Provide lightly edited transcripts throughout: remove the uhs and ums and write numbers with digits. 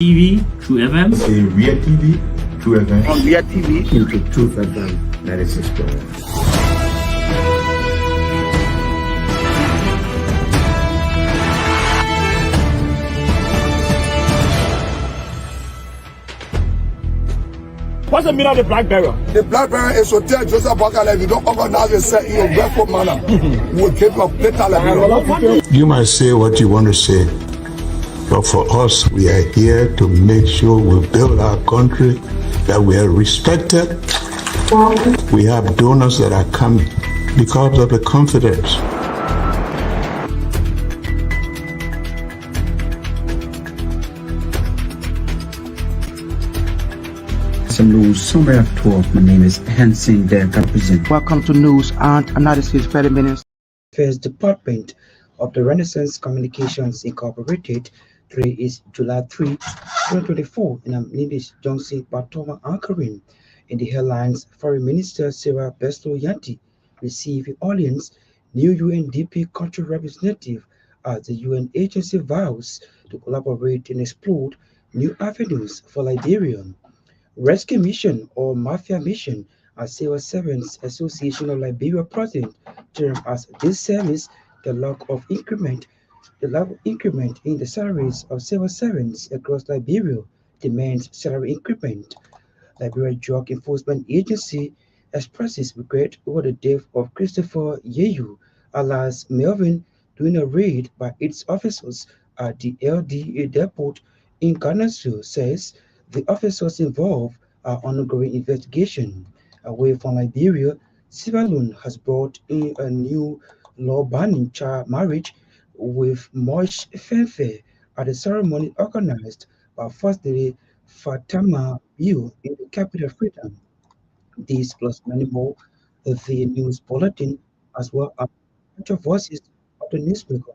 TV, True FM. In Real TV, True FM. On Real TV, into True FM 96.1. What's the meaning of the black barrier? The black barrier is to tell Joseph Walker if you don't organize yourself in a respectful manner, we'll give you a better level. You might say what you want to say, but for us, we are here to make sure we build our country, that we are respected. We have donors that are coming because of the confidence. News summary of 12. My name is Hansen Derek present. Welcome to News and Analysis 30 minutes. First Department of the Renaissance Communications Incorporated. Today is July 3, 2024, and I'm Nidish Johnson Batoma anchoring. In the headlines, Foreign Minister Sarah Besto-Yanti received audience new UNDP country representative as the UN agency vows to collaborate and explore new avenues for Liberia. Rescue Mission or Mafia Mission, as Civil Servants Association of Liberia President termed as this service, the level increment in the salaries of civil servants across Liberia demands salary increment. Liberia Drug Enforcement Agency expresses regret over the death of Christopher Yehu, alias Melvin, during a raid by its officers at the LDA depot in Ghana, says the officers involved are undergoing investigation. Away from Liberia, Sierra Leone has brought in a new law banning child marriage with much fanfare at a ceremony organized by First Lady Fatima Biu in the capital Freedom. These plus many more, the news bulletin, as well as the voices of the newspaper,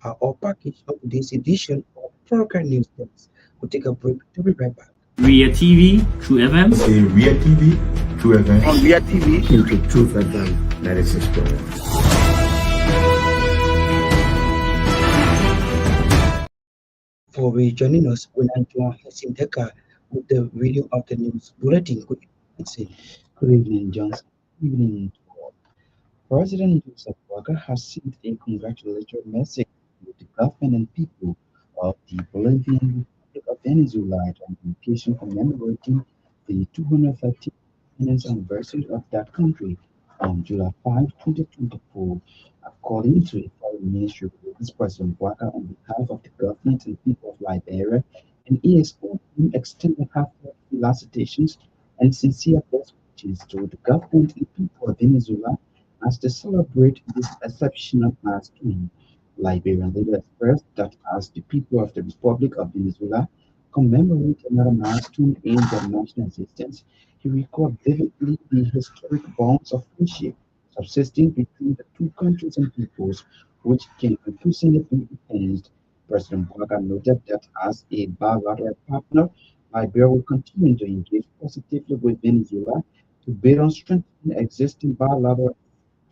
are all packaged on this edition of Program News Desk. We'll take a break to be right back. Real TV, True FM. In Real TV, True FM. On Real TV, into True FM 96.1. For joining us, we now join Hassim Decker with the reading of the news bulletin. Good evening, Johnson. Good evening to all. President Joseph Walker has sent a congratulatory message to the government and people of the Bolivian Republic of Venezuela on the occasion commemorating the 230th independence anniversary of that country on July 5, 2024. According to the Foreign Ministry, President Walker, on behalf of the government and people of Liberia, and he extended heartfelt felicitations and sincere best wishes to the government and people of Venezuela as they celebrate this exceptional milestone. Liberian leaders expressed that as the people of the Republic of Venezuela commemorate another milestone in their national existence, he recalled vividly the historic bonds of friendship subsisting between the two countries and peoples, which can increasingly be enhanced. President Walker noted that as a bilateral partner, Liberia will continue to engage positively with Venezuela to build on strengthening existing bilateral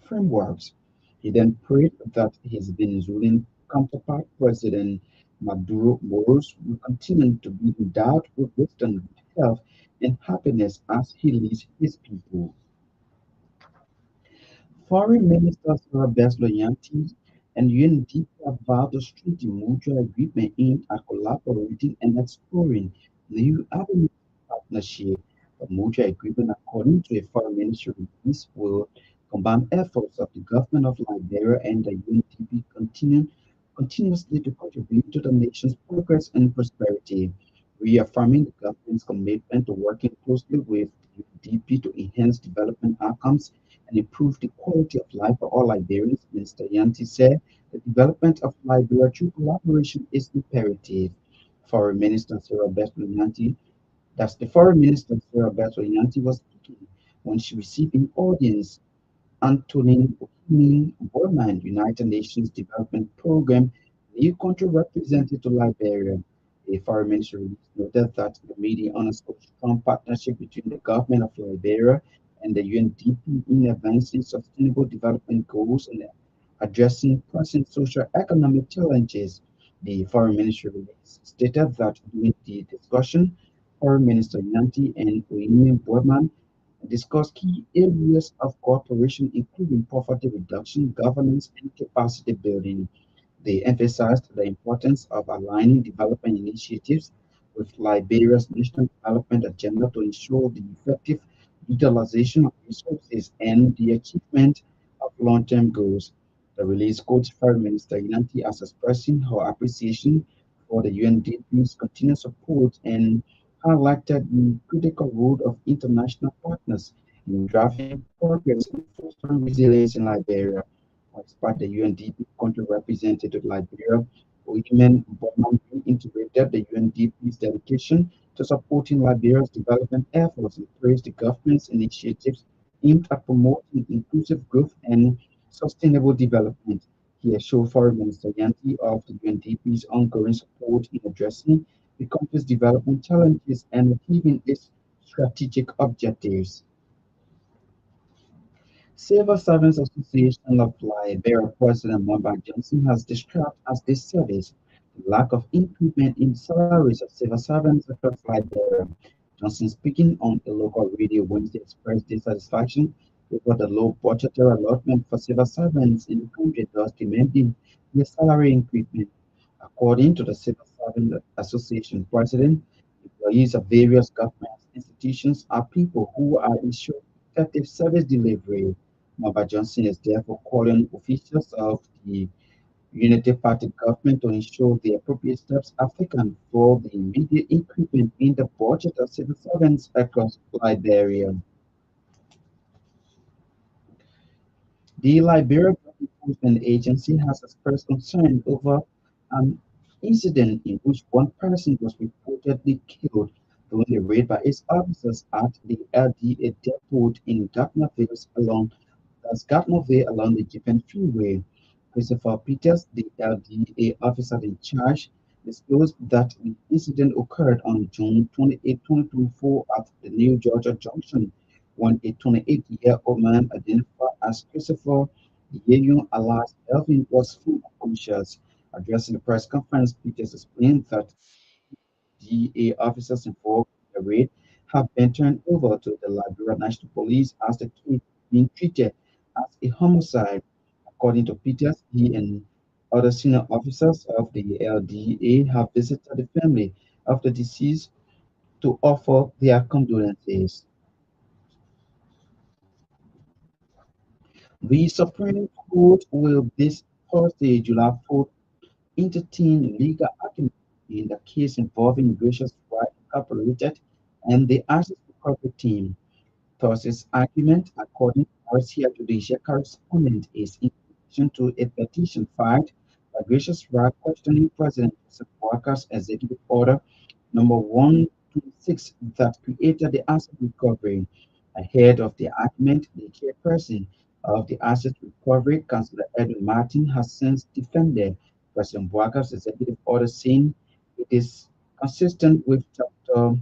frameworks. He then prayed that his Venezuelan counterpart, President Maduro Moros, will continue to be endowed with wisdom, health, and happiness as he leads his people. Foreign Minister Sarah Besto-Yanti and UNDP have vowed to strengthen mutual agreement aimed at collaborating and exploring new avenues of partnership. The mutual agreement, according to a foreign ministry release, will combine efforts of the government of Liberia and the UNDP continuously to contribute to the nation's progress and prosperity, reaffirming the government's commitment to working closely with the UNDP to enhance development outcomes and improve the quality of life for all Liberians. Mr. Yanti said the development of Liberia through collaboration is imperative. Foreign Minister Sarah Besto-Yanti, that's the Foreign Minister Sarah Besto-Yanti was speaking when she received an audience Antonin Borman, United Nations Development Program, new country represented to Liberia. A foreign ministry noted that the meeting underscored strong partnership between the government of Liberia and the UNDP in advancing sustainable development goals and addressing present social economic challenges. The Foreign Ministry release stated that during the discussion, Foreign Minister Yanti and Uyini Boerman discussed key areas of cooperation, including poverty reduction, governance, and capacity building. They emphasized the importance of aligning development initiatives with Liberia's national development agenda to ensure the effective utilization of resources and the achievement of long-term goals. The release quotes Foreign Minister Yanti as expressing her appreciation for the UNDP's continued support and highlighted the critical role of international partners in driving progress and fostering resilience in Liberia. Despite the UNDP country representative Liberia, women Bowman integrated the UNDP's dedication to supporting Liberia's development efforts and praised the government's initiatives aimed at promoting inclusive growth and sustainable development. He assured Foreign Minister Yanti of the UNDP's ongoing support in addressing the country's development challenges and achieving its strategic objectives. Civil Servants Association of Liberia President Mwamba Johnson has described as disservice the lack of improvement in salaries of civil servants across Liberia. Johnson, speaking on a local radio Wednesday, expressed dissatisfaction over the low budgetary allotment for civil servants in the country, thus demanding a salary increment. According to the Civil Servant Association president, employees of various government institutions are people who are ensuring effective service delivery. Maba Johnson is therefore calling officials of the Unity Party government to ensure the appropriate steps are taken for the immediate increment in the budget of civil servants across Liberia. The Liberia Drug Enforcement Agency has expressed concern over an incident in which one person was reportedly killed during a raid by its officers at the LDA depot in Gardnerville along the Japan Freeway. Christopher Peters, the LDA officer in charge, disclosed that the incident occurred on June 28, 2024 at the New Georgia Junction when a 28-year-old man identified as Christopher Yeyun alias Elvin was full unconscious. Addressing the press conference, Peters explained that DA officers involved in the raid have been turned over to the Liberia National Police as the case is being treated as a homicide. According to Peters, he and other senior officers of the LDA have visited the family of the deceased to offer their condolences. The Supreme Court will this Thursday, July 4th, entertain legal argument in the case involving Gracious Right Incorporated and the Access Recovery Team. Thursday's argument, according to Garcia Judicial correspondent, is in relation to a petition filed by Gracious Right questioning President Joseph Walker's executive order number 126 that created the asset recovery. Ahead of the argument, the chairperson of the Asset Recovery, Councillor Edwin Martin, has since defended President Walker's executive order, saying it is consistent with Chapter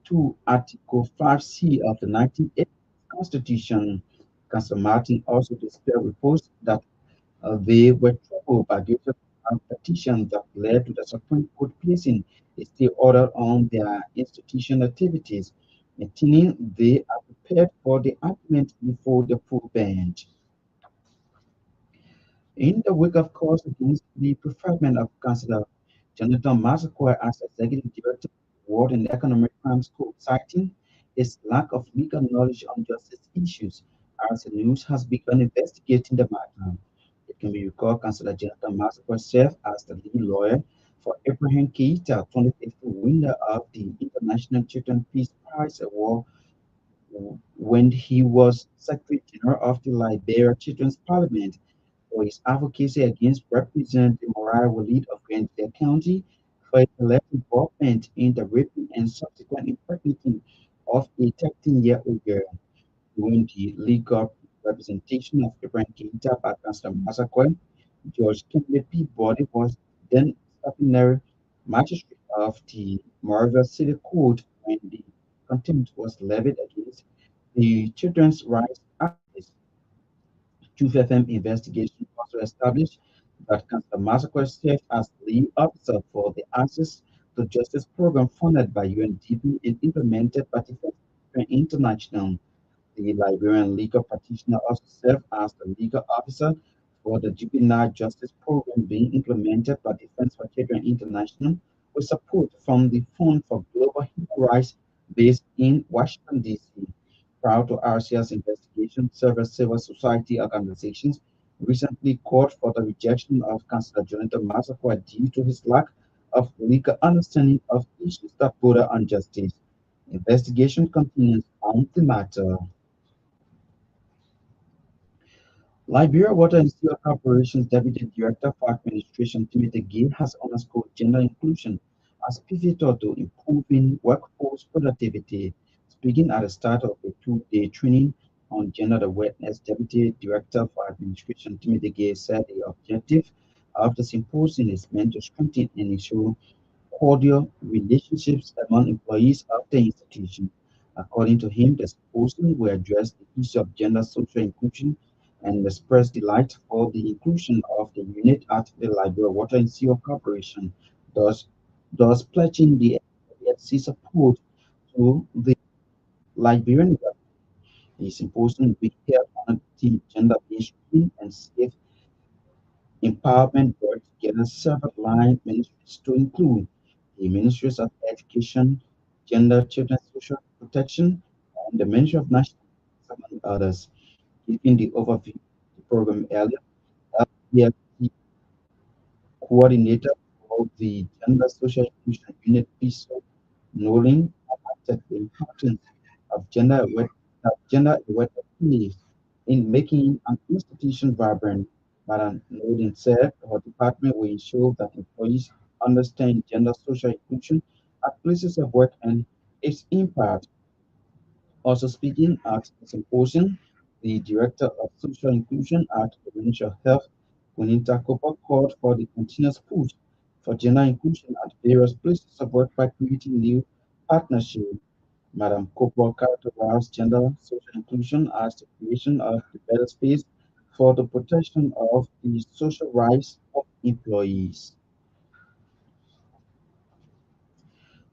2, Article 5C of the 1980 Constitution. Councillor Martin also dispelled reports that they were troubled by the petition that led to the Supreme Court placing a stay order on their institutional activities, maintaining they are prepared for the argument before the full bench. In the wake of calls against the preferment of Councillor Jonathan Massaquoi as executive director of the World and Economic Crimes Court, citing his lack of legal knowledge on justice issues, as the news has begun investigating the matter. It can be recalled Councillor Jonathan Massaquoi served as the lead lawyer for Abraham Keita, 2015 winner of the International Children's Peace Prize Award when he was Secretary General of the Liberia Children's Parliament for his advocacy against Representative Mariah Walid of Grenville County for his alleged involvement in the raping and subsequent impregnating of a 13-year-old girl. During the legal representation of Ibrahim Keita by Councillor Massaquoi, George Kimberly Peabody was then disciplinary magistrate of the Morville City Court when the contempt was levied against the children's rights activist. Truth FM investigation also established that Councillor Massaquoi served as lead officer for the Access to Justice program funded by UNDP and implemented by Defense International. The Liberian legal practitioner also served as the legal officer for the juvenile justice program being implemented by Defense for Children International with support from the Fund for Global Human Rights based in Washington, D.C. Prior to RCR's investigation, several civil society organizations recently called for the rejection of Councillor Jonathan Massaquoi due to his lack of legal understanding of issues that border on justice. Investigation continues on the matter. Liberia Water and Steel Corporation's Deputy Director for Administration, Timothy Gay, has underscored gender inclusion as pivotal to improving workforce productivity. Speaking at the start of the two-day training on gender awareness, Deputy Director for Administration, Timothy Gay, said the objective of the symposium is meant to strengthen and ensure cordial relationships among employees of the institution. According to him, the symposium will address the issue of gender social inclusion and express delight for the inclusion of the unit at the Liberia Water and Sewer Corporation, thus, thus pledging the FDFC support to the Liberian government. The symposium will held on the gender mainstream and safe empowerment brought together several line ministries to include the Ministries of Education, Gender, Children, Social Protection, and the Ministry of National Defense, among others. Giving the overview of the program earlier, LPFC coordinator for the Gender Social Inclusion Unit, PISO, Nolan, highlighted the importance of gender awareness in making an institution vibrant. Madam Nolan said her department will ensure that employees understand gender social inclusion at places of work and its impact. Also speaking at the symposium, the Director of Social Inclusion at the Ministry of Health, Kunita Kopa, called for the continuous push for gender inclusion at various places of work by creating new partnerships. Madam Kopa characterized gender social inclusion as the creation of the better space for the protection of the social rights of employees.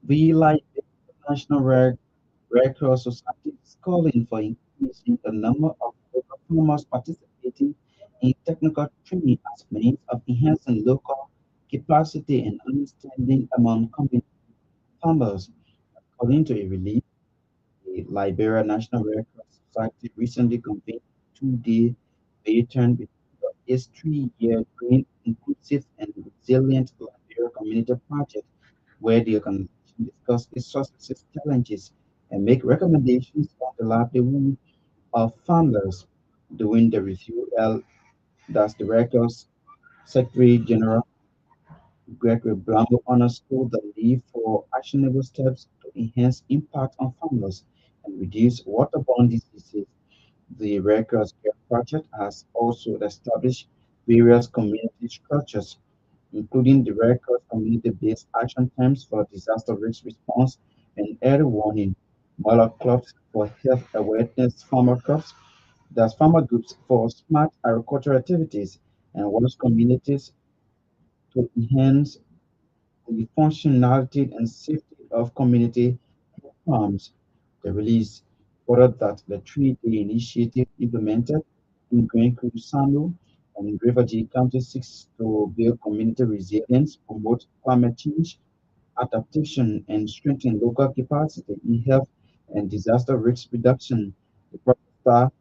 We like the International Red Cross Society is calling for increasing the number of local farmers participating in technical training as means of enhancing local capacity and understanding among community farmers. According to a release, the Liberia National Red Cross Society recently convened a two-day veteran with its three-year Green, Inclusive, and Resilient Liberia Community Project, where the organization discussed its successes, challenges, and make recommendations on the livelihood of farmers. During the review, that's the records Secretary General Gregory Blanco underscored the need for actionable steps to enhance impact on farmers and reduce waterborne diseases. The Records Care Project has also established various community structures, including the Records community-based action teams for disaster risk response and early warning, Mala clubs for health awareness, farmer groups for smart agricultural activities, and works communities to enhance the functionality and safety of community farms. The release ordered that the three-day initiative implemented in Grand Cruzano and River G County seeks to build community resilience, promote climate change adaptation, and strengthen local capacity in health and disaster risk reduction. The Project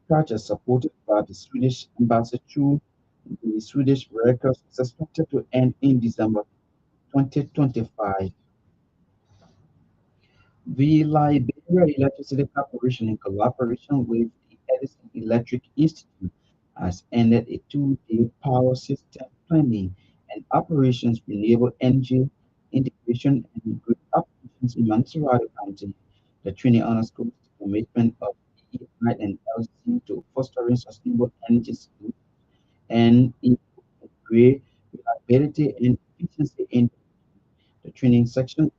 project supported by the Swedish embassy through the Swedish Red Cross is expected to end in December 2025. The Liberia Electricity Corporation, in collaboration with the Edison Electric Institute, has ended a two-day power system planning and operations renewable energy integration and grid operations in Montserrat County. The training underscores the commitment of EI and LC to fostering sustainable energy solutions and improve reliability and efficiency in the training section.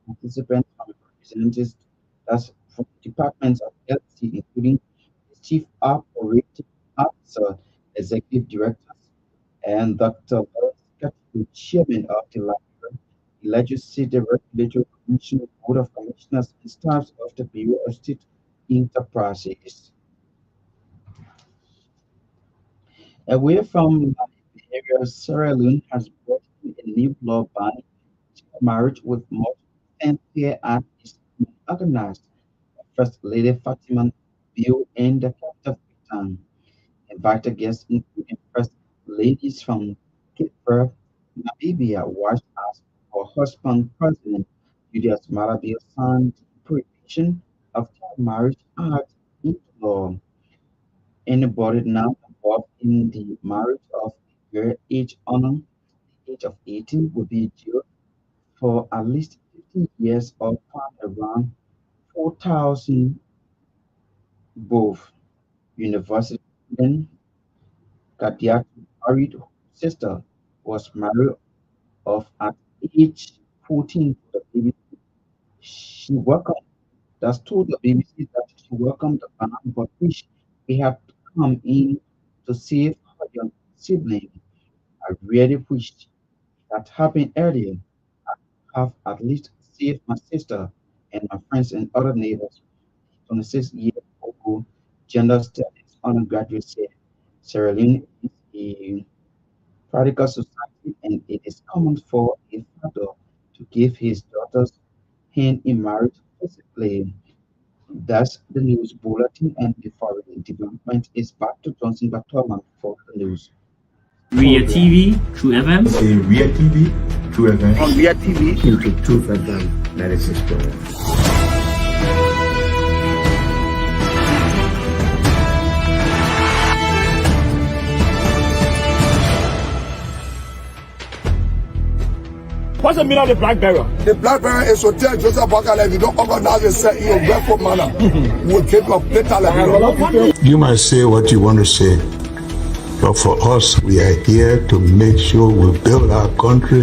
Participants from representatives that's from departments of LC, including the Chief Operating Officer, Executive Directors, and Dr. Lawrence, chairman of the Legislative Regulatory Commission, Board of Commissioners, and staffs of the Bureau of State Enterprises. Away from Liberia, Sierra Leone has brought in a new law banning marriage with multiple fair and is organized. First Lady Fatima Bill in the capital of Freetown. Invited guests including First Ladies from Cape Verde, Namibia, was as her husband, President Julius Malabia, signed the Prohibition of Child Marriage Act into law. Anybody now involved in the marriage of a girl aged under the age of 18 will be jailed for at least 15 years or fined around 4,000. Both university student Kadiak married whose sister was married off at age 14 to the BBC. She welcomed, that's told the BBC that she welcomed the ban, but wished he had come in to save her young sibling. I really wished that happened earlier. I have at least saved my sister and my friends and other neighbors. 26-year-old gender studies undergraduate said Sierra Leone is a practical society and it is common for a father to give his daughter's hand in marriage physically. That's the news bulletin, and the foreign development is back to Johnson Batoman for the news Via program. TV, through FMs, Say Ria TV, True FM, On Via TV, into Truth FM 96.1. what's the meaning of the black barrier? The black parent is to tell Joseph Bakala, if you don't organize yourself in your grateful manner, we'll keep your later like You might say what you want to say, but for us, we are here to make sure we build our country,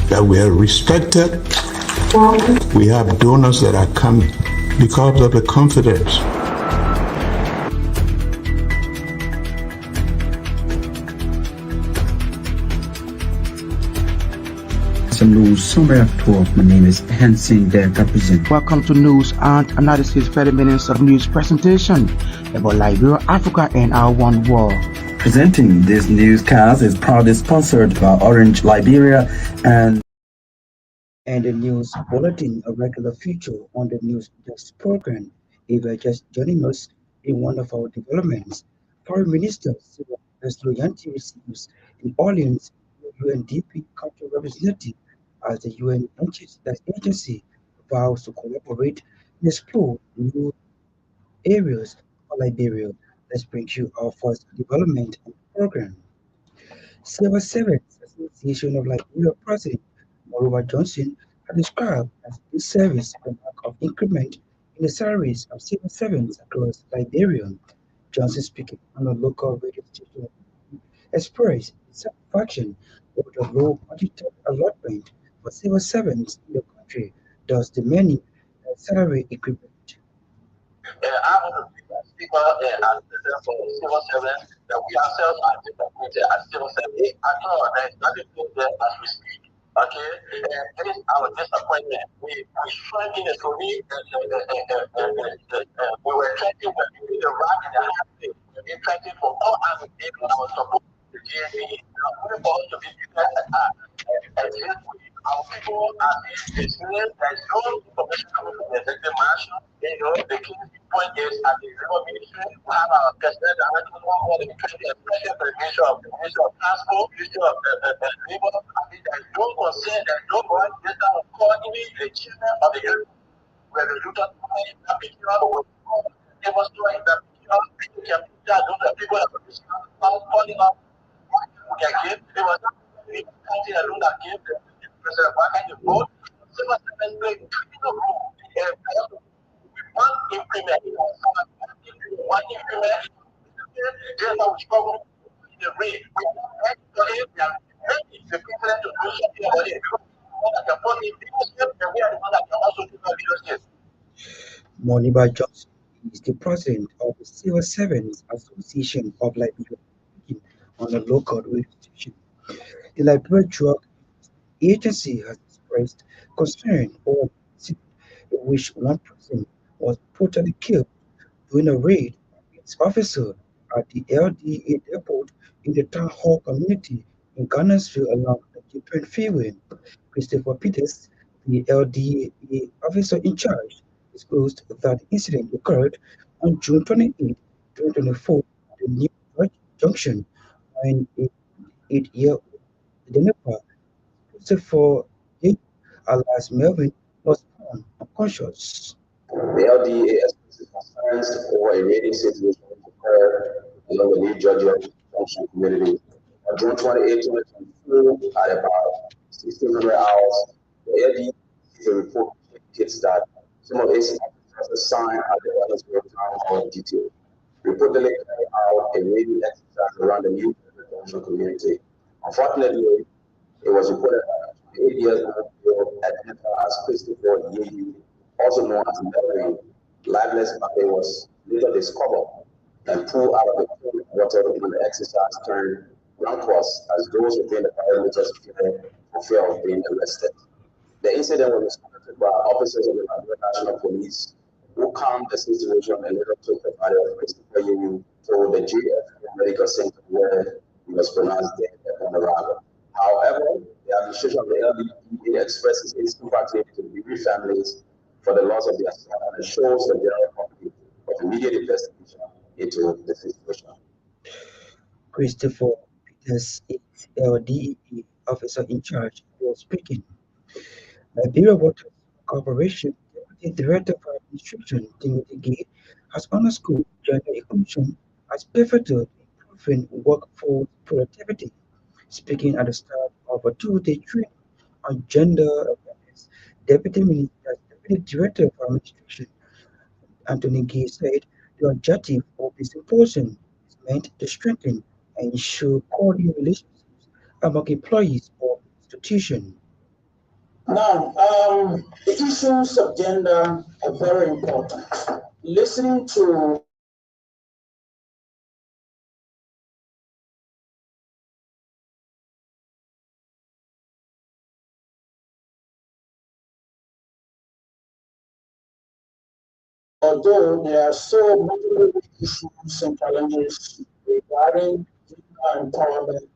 that we are respected. We have donors that are coming because of the confidence. Some news somewhere at 12. My name is Hansen there represent. Welcome to News and Analysis 30 minutes of news presentation about Liberia, Africa, and our one world. Presenting this newscast is proudly sponsored by Orange Liberia and The news bulletin, a regular feature on the news desk program. If you're just joining us in one of our developments, Foreign Minister Sylvester receives in Orleans UNDP country representative as the UN agency vows to collaborate and explore new areas for Liberia. Let's bring you our first development program. Civil Servants Association of Liberia President Moreover Johnson had described as this service a mark of increment in the salaries of civil servants across Liberia. Johnson speaking on a local radio station expressed satisfaction over the low budgeted allotment for civil servants in the country, thus demanding a salary increment. I want to speak as president for civil servants that we ourselves are disappointed as civil servants. I know there is nothing there as we speak. Okay, and it is our disappointment. We strengthen the story we were tracking when we the right and the hard thing. We were tracking for all our people when I was supposed to GSP. Now, we're supposed to be different and since our people are being experienced, there is no information coming from the executive marshal. You know, the key point is at the River Ministry, we have our president director all the country, especially for the Ministry of Transport, Ministry of Labor. I mean, there is no concern, there is no voice. This time of course, even the children of the youth, where the youth are picking up, they must know that people can put that, those are people that are calling up, their kids. They were not really counting alone that came, President Baka, the vote, civil servants play a critical role. One increment, one increment, just how we struggle in the rain. We are ready the president to do something about it. Because the one leadership, and we are the one that can also do our leadership. Moniba Johnson is the president of the Civil Servants Association of Liberia, on a local radio station. The Liberia Drug Agency has expressed concern over the incident in which one person was brutally killed during a raid by its officer at the LDA depot in the Town Hall community in Garnersville along the Japan Freeway. Christopher Peters, the LDA officer in charge, disclosed that the incident occurred on June 28, 2024, at the New Junction when a 8-year-old identified Christopher J. alias Melvin was found unconscious. The LDA expresses concerns over a raiding situation which occurred along the New Georgia Junction community on June 28, 2024 at about 1600 hours. The LDA report indicates that some of its officers assigned at the Ellisville Town Hall detail reportedly carried out a raiding exercise around the New Georgia Junction community. Unfortunately, it was reported that 8 years old girl identified as Christopher Yeyu, also known as Melvin, lifeless body was later discovered and pulled out of the pool of water when the exercise turned ground course as those within the perimeters feared for fear of being arrested. The incident was responded by officers of the Liberia National Police who calmed the situation and later took the body of Christopher Yeyu to the GF Medical Center where he was pronounced dead upon arrival. However, the administration of the LDPA expresses its sympathy to the bereaved families for the loss of their son and assures the general public of immediate investigation into the situation. Christopher Peters, its LDA officer in charge, was speaking. Liberia Water Corporation Deputy Director for Administration Timothy Gay has underscored gender inclusion as pivotal to improving workforce productivity. Speaking at the start of a two-day training on gender awareness, Deputy Director for Administration Anthony Gay said the objective of this symposium is meant to strengthen and ensure cordial relationships among employees of the institution. Now, the issues of gender are very important. Listening to although there are so many issues and challenges regarding gender empowerment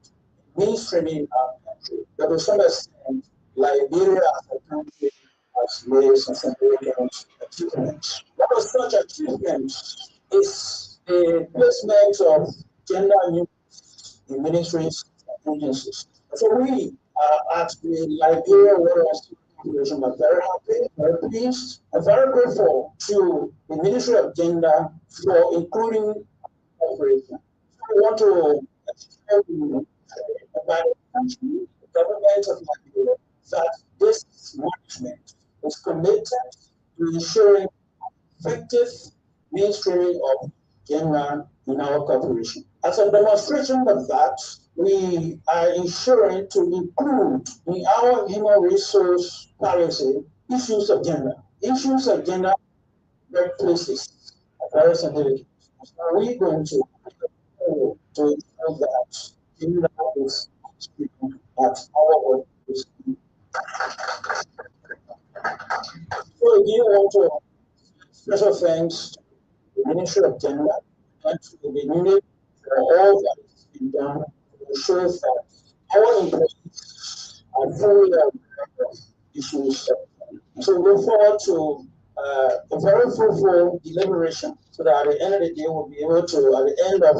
mainstreaming in our country, but to some extent, Liberia as a country has made some significant achievements. One of such achievements is the placement of gender units in ministries and agencies. So we at the Liberia Water Corporation are very happy, very pleased, and very grateful to the Ministry of Gender for including operation. So we want to extend about the country, the government of Liberia, that this management is committed to ensuring effective mainstreaming of gender in our corporation. As a demonstration of that, we are ensuring to include in our human resource policy issues of gender. Issues of gender workplaces are very significant. So we're going to ensure that gender is speaking at our workplace. So again, I want to special thanks to the Ministry of Gender and to the unit for all that has been done to ensure that our employees are fully aware of issues. So we look forward to a very fruitful deliberation so that at the end of the day we'll be able to, at the end of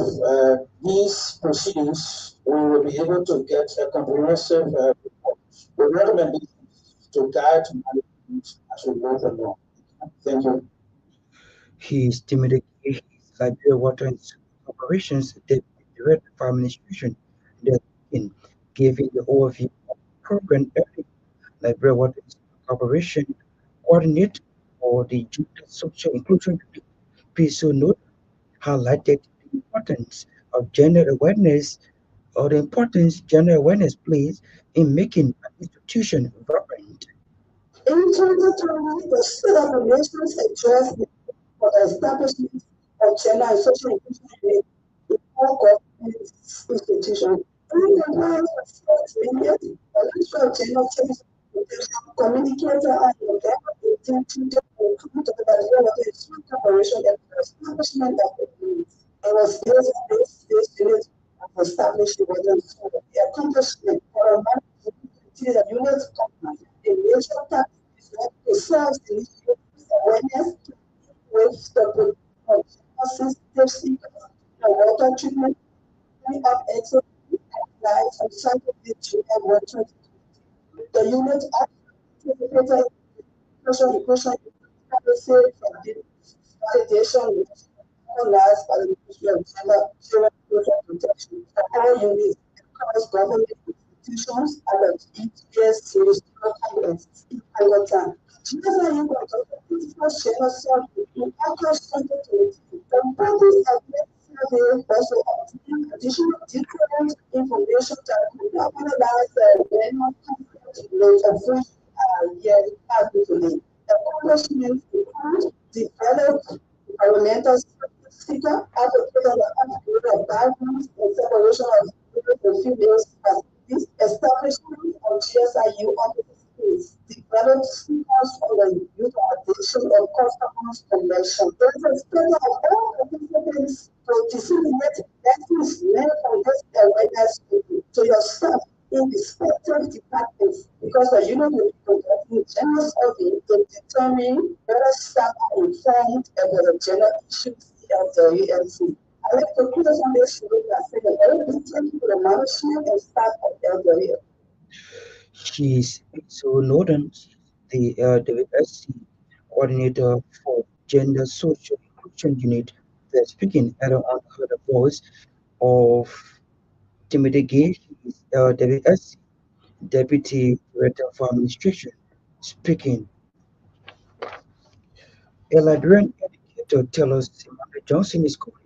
these proceedings, we will be able to get a comprehensive report with recommendations to guide management as we move along. Thank you. He is Timothy Gay, Liberia Water and Sewer Corporation's Deputy Director for Administration. In giving the overview of the program earlier, Liberia Water and Sewer Corporation coordinator for the Gender Social Inclusion PSO note highlighted the importance of gender awareness or the importance gender awareness plays in making an institution vibrant. In 2020, the State of the Nations addressed for the establishment of gender and social inclusion in all government institutions And the lines of first minute, the literal general text, communicator and the intention to come to the value of preparation and establishment of the unit. It was based on this unit of established the accomplishment for a man the unit company. A major task is not to serve the awareness with the sensitive seekers, the water treatment, of exit lives and psychology and water. The unit activated social equation validation organized by the Ministry of Gender, Children, Social Protection for all units across government institutions and the ETS ministerial complex in Pilotan. GSI unit of the critical share survey in August 2022. The purpose of this survey was to obtain additional detailed information that could analyze the manual conflict rate of which yearly today. The accomplishments include developed environmental speaker, advocate on the attitude of guidelines and separation of males and females facilities, establishment of GSIU offices, developed speakers on the utilization of customers convention. There is a schedule of all participants to disseminate lessons learned from this awareness to yourself in respective departments because the unit will be conducting general survey to determine whether staff are informed about the general issues of the ULC. I like to put us on this show that say a very big thank you to the management and staff of LWL. She's so Norton, the WSC coordinator for Gender Social Inclusion Unit, that's speaking at on her voice of Timothy Gay, WSC Deputy Director for Administration, speaking. A Liberian educator tells us Emmanuel Johnson is calling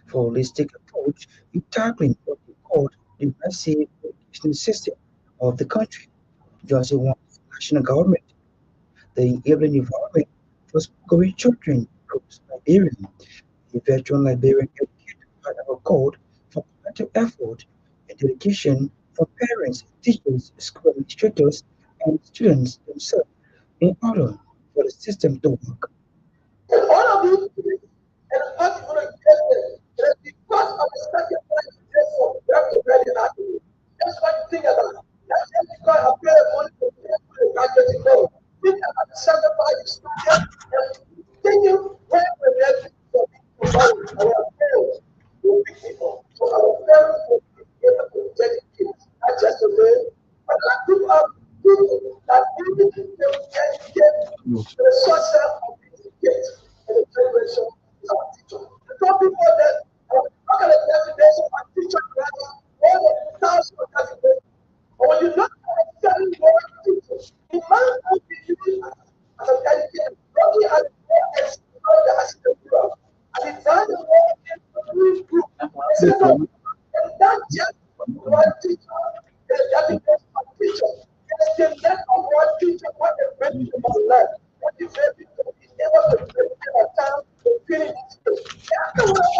for a holistic approach in tackling what he called the massive education system of the country. Johnson wants the national government the enabling environment for school-going children across Liberia. The veteran Liberian educator had called for collective effort and dedication from parents, teachers, school administrators, and students themselves in order for the system to work. And all of you, and how you going to get there? Just because of the second place you get for, you have to ready that. That's what you think about. That's just because I pay money to pay for the graduate to go. Think about the sacrifice you started and continue where we're ready for people to go. Our parents will be people. So our parents will be able to dedicate, not just to live, but I think of people that really can get the resources of these kids and the generation is our teacher. The top people that look at the definition of teacher grants, more than 1,000 definitions. But when you look at the 7 more teachers, it might not be used as a dedicated, looking at the more explored the assistant group. And it's not the more into group. And not just one teacher, the definition of teacher. It's the net of one teacher, what they bring to the life. What is able to be able to bring to the town to finish it. Afterwards,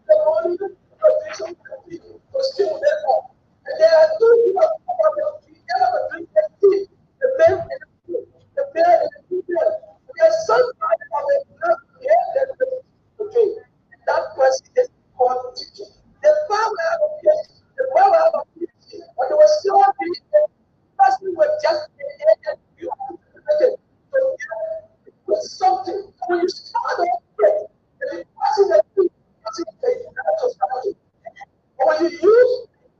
the only position to stimulate them. And there are two people who have to drink the tea, the men and the male and the female. There's somebody of a blood here that to drink. That person is called teacher. The power of the power of PhD, but they were still being person were just and you with something. When you start off with the person that you society, but when you use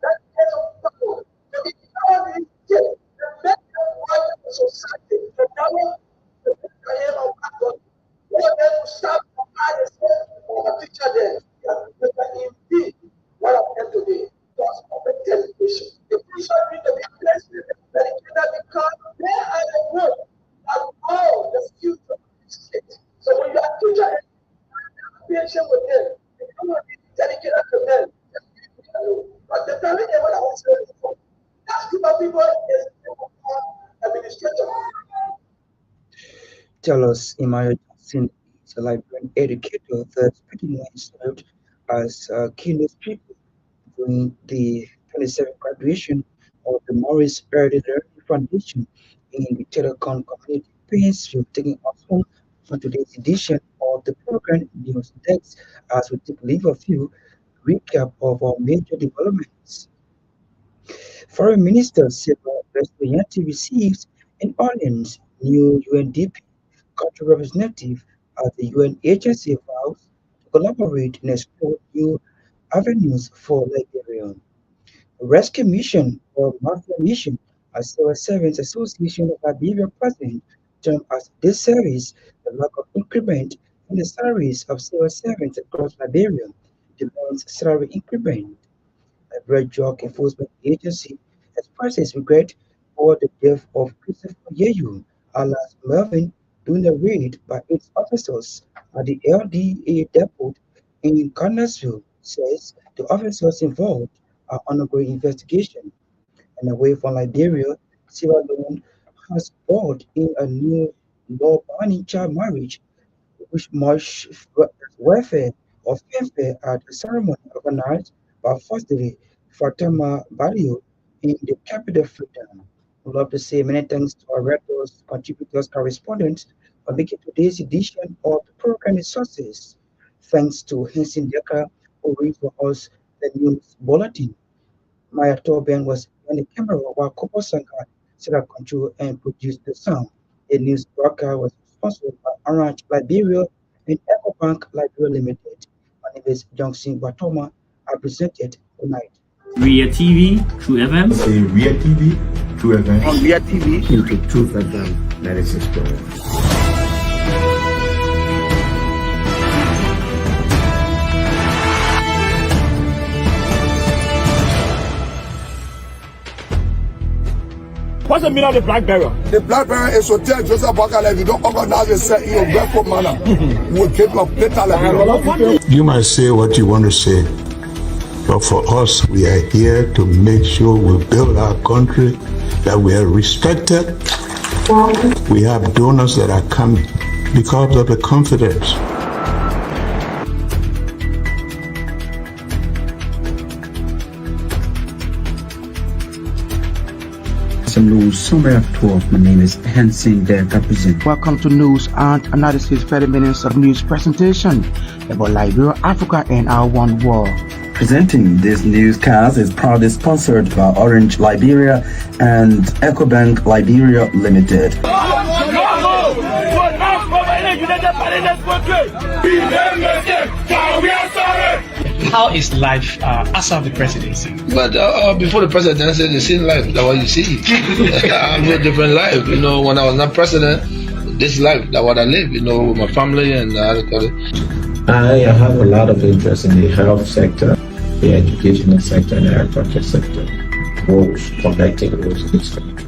that kind of power to empower these kids and make them part of the society, to develop the career of God, what then to start from or a teacher there, you can indeed what I'm here today. Because of the dedication. The teacher need to be blessed with dedicated because they are the work and all the future of this state. So when you are teacher and patient with them, you will be dedicated to them. But the time what I was saying before, that's group of people is administrator. Tell us Emmanuel Johnson is a Liberian educator that's pretty much served as a keynote speaker during the 2027 graduation of the Morris Early Learning Foundation in the Telecom Community Painesville, taking us home for today's edition of the program News Desk as we take leave of you recap of our major developments. Foreign Minister Silva Resilienti receives in Orleans new UNDP country representative at the UN agency vows to collaborate and explore new avenues for Liberia. Rescue Mission or Mafia Mission, as Civil Servants Association of Liberia President termed as this service the lack of increment in the salaries of civil servants across Liberia demands salary increment. A Red Drug Enforcement Agency expresses regret over the death of Christopher Yeyu, alias Melvin, during a raid by its officers at the LDA depot in Connellsville, says the officers involved are undergoing investigation. And away from Liberia, Sierra Leone has brought in a new law banning child marriage which much welfare or fanfare at a ceremony organized by First Lady Fatima Barrio in the capital Freedom. We'd love to say many thanks to our readers, contributors, correspondents for making today's edition of the program sources. Thanks to Henson Decker who read for us the news bulletin. Maya Torben was on the camera while Kopo Sanka set up control and produced the sound. The news broadcast was sponsored by Orange Liberia and EcoBank Liberia Limited. My name is Johnson Batoma. I presented tonight. Ria TV, True events. Okay, Ria TV, True events. On Ria TV. Into Truth FM 96.1. What's the meaning of the black barrier? The black barrier is to tell Joseph Bakala if you don't organize yourself in a grateful manner, we'll keep your better Liberia. You might say what you want to say, but for us, we are here to make sure we build our country, that we are respected. We have donors that are coming because of the confidence. News Summary of 12. My name is Henson Decker present. Welcome to News and Analysis 30 minutes of news presentation about Liberia, Africa, and our one world. Presenting this newscast is proudly sponsored by Orange Liberia and EcoBank Liberia Limited. How is life after the presidency? But before the presidency, the same life that what you see. I live a different life. You know, when I was not president, this life that what I live. You know, with my family and I have a lot of interest in the health sector, the educational sector, and the agriculture sector. Roads, connecting roads in this country.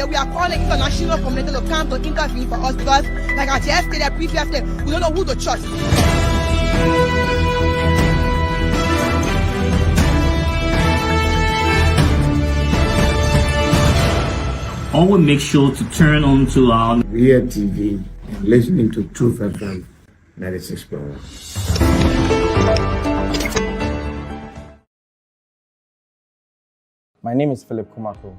We are calling international community to come to intervene for us because, like I just stated previously, we don't know who to trust. Always make sure to turn on to our Ria TV and listening to Truth FM 96.1. My name is Philip Kumako.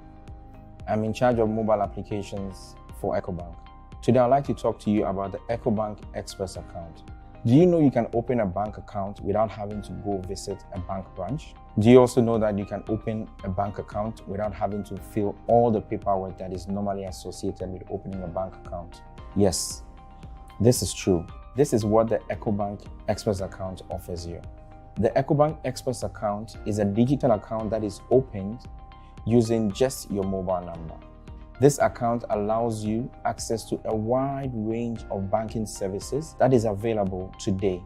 I'm in charge of mobile applications for EcoBank. Today I'd like to talk to you about the EcoBank Express account. Do you know you can open a bank account without having to go visit a bank branch? Do you also know that you can open a bank account without having to fill all the paperwork that is normally associated with opening a bank account? Yes, this is true. This is what the EcoBank Express account offers you. The EcoBank Express account is a digital account that is opened using just your mobile number. This account allows you access to a wide range of banking services that is available today.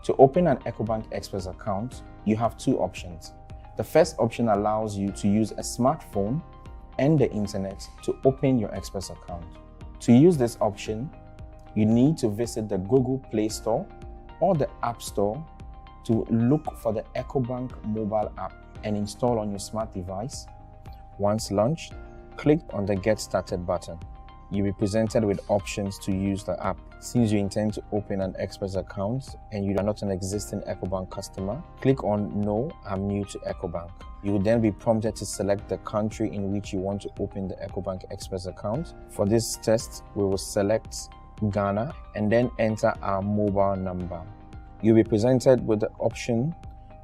To open an EcoBank Express account, you have two options. The first option allows you to use a smartphone and the internet to open your Express account. To use this option, you need to visit the Google Play Store or the App Store to look for the EcoBank mobile app and install on your smart device. Once launched, click on the Get Started button. you'll be presented with options to use the app. Since you intend to open an Express account and you are not an existing EcoBank customer, click on No, I'm new to EcoBank. You will then be prompted to select the country in which you want to open the EcoBank Express account. For this test, we will select Ghana and then enter our mobile number. You'll be presented with the option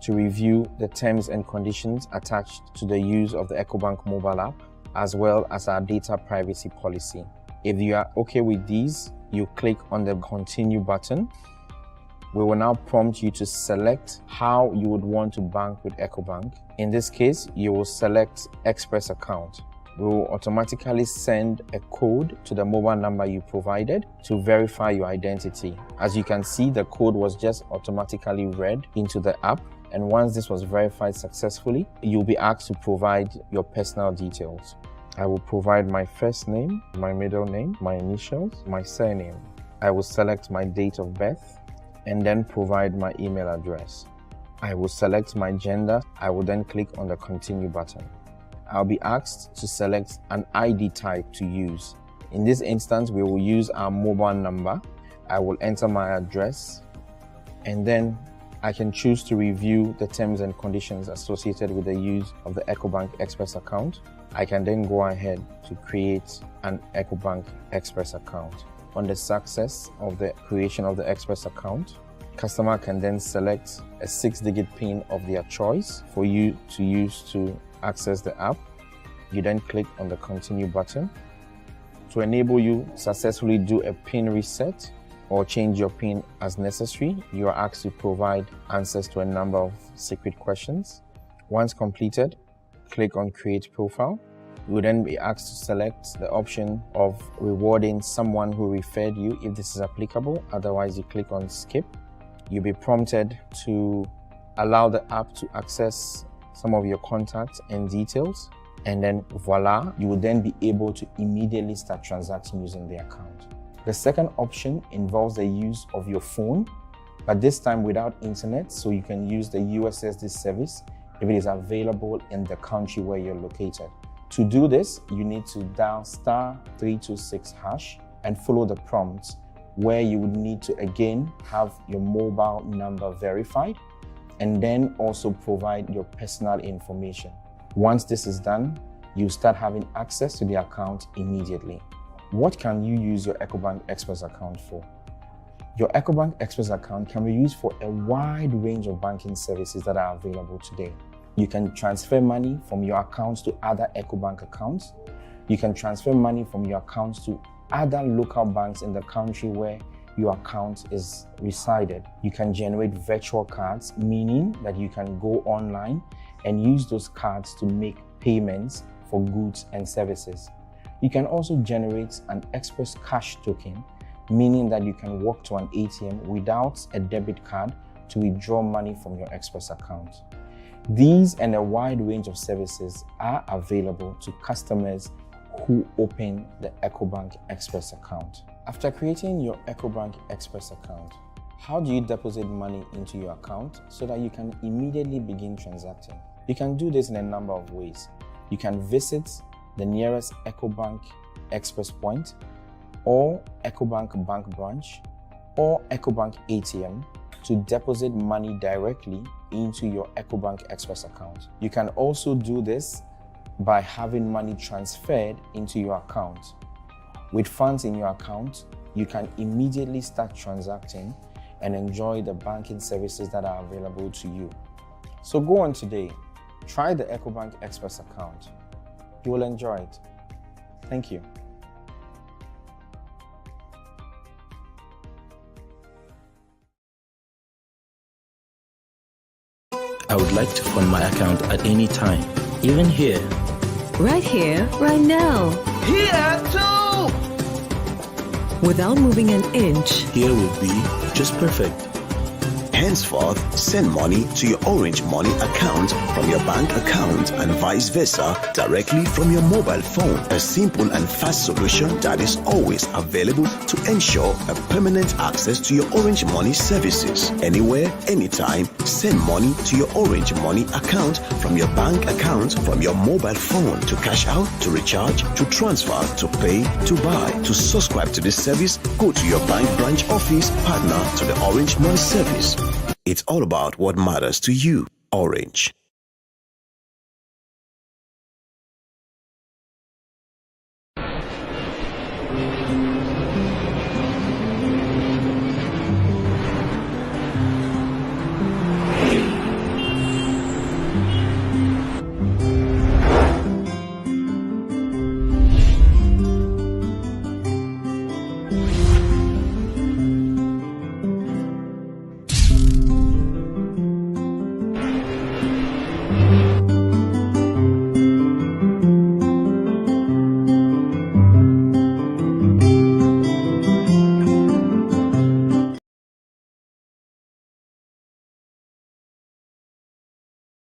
to review the terms and conditions attached to the use of the EcoBank mobile app, as well as our data privacy policy. If you are okay with these, you click on the Continue button. We will now prompt you to select how you would want to bank with EcoBank. In this case, you will select Express account. We will automatically send a code to the mobile number you provided to verify your identity. As you can see, the code was just automatically read into the app. And once this was verified successfully, you'll be asked to provide your personal details. I will provide my first name, my middle name, my initials, my surname. I will select my date of birth and then provide my email address. I will select my gender. I will then click on the Continue button. I'll be asked to select an ID type to use. In this instance, we will use our mobile number. I will enter my address, and then I can choose to review the terms and conditions associated with the use of the EcoBank Express account. I can then go ahead to create an EcoBank Express account. On the success of the creation of the Express account, customer can then select a 6-digit PIN of their choice for you to use to access the app. You then click on the Continue button. To enable you successfully do a PIN reset or change your PIN as necessary, you are asked to provide answers to a number of secret questions. Once completed, click on Create Profile. You will then be asked to select the option of rewarding someone who referred you if this is applicable. Otherwise, you click on Skip. You'll be prompted to allow the app to access some of your contacts and details, and then voila, you will then be able to immediately start transacting using the account. The second option involves the use of your phone, but this time without internet, so you can use the USSD service if it is available in the country where you're located. To do this, you need to dial *326# and follow the prompts, where you would need to again have your mobile number verified and then also provide your personal information. Once this is done, you start having access to the account immediately. What can you use your EcoBank Express account for? Your EcoBank Express account can be used for a wide range of banking services that are available today. You can transfer money from your accounts to other EcoBank accounts. You can transfer money from your accounts to other local banks in the country where your account is resided. You can generate virtual cards, meaning that you can go online and use those cards to make payments for goods and services. You can also generate an Express Cash token, meaning that you can walk to an ATM without a debit card to withdraw money from your Express account. These and a wide range of services are available to customers who open the EcoBank Express account. After creating your EcoBank Express account, how do you deposit money into your account so that you can immediately begin transacting? You can do this in a number of ways. You can visit the nearest EcoBank Express point, or EcoBank bank branch, or EcoBank ATM to deposit money directly into your EcoBank Express account. You can also do this by having money transferred into your account. With funds in your account, you can immediately start transacting and enjoy the banking services that are available to you. So go on today, try the EcoBank Express account. You will enjoy it. Thank you. I would like to fund my account at any time, even here. Right here, right now. Here too! Without moving an inch. Here would be just perfect. Henceforth, send money to your Orange Money account from your bank account and vice versa directly from your mobile phone. A simple and fast solution that is always available to ensure a permanent access to your Orange Money services. Anywhere, anytime, send money to your Orange Money account from your bank account from your mobile phone to cash out, to recharge, to transfer, to pay, to buy. To subscribe to this service, go to your bank branch office, partner to the Orange Money service. It's all about what matters to you. Orange.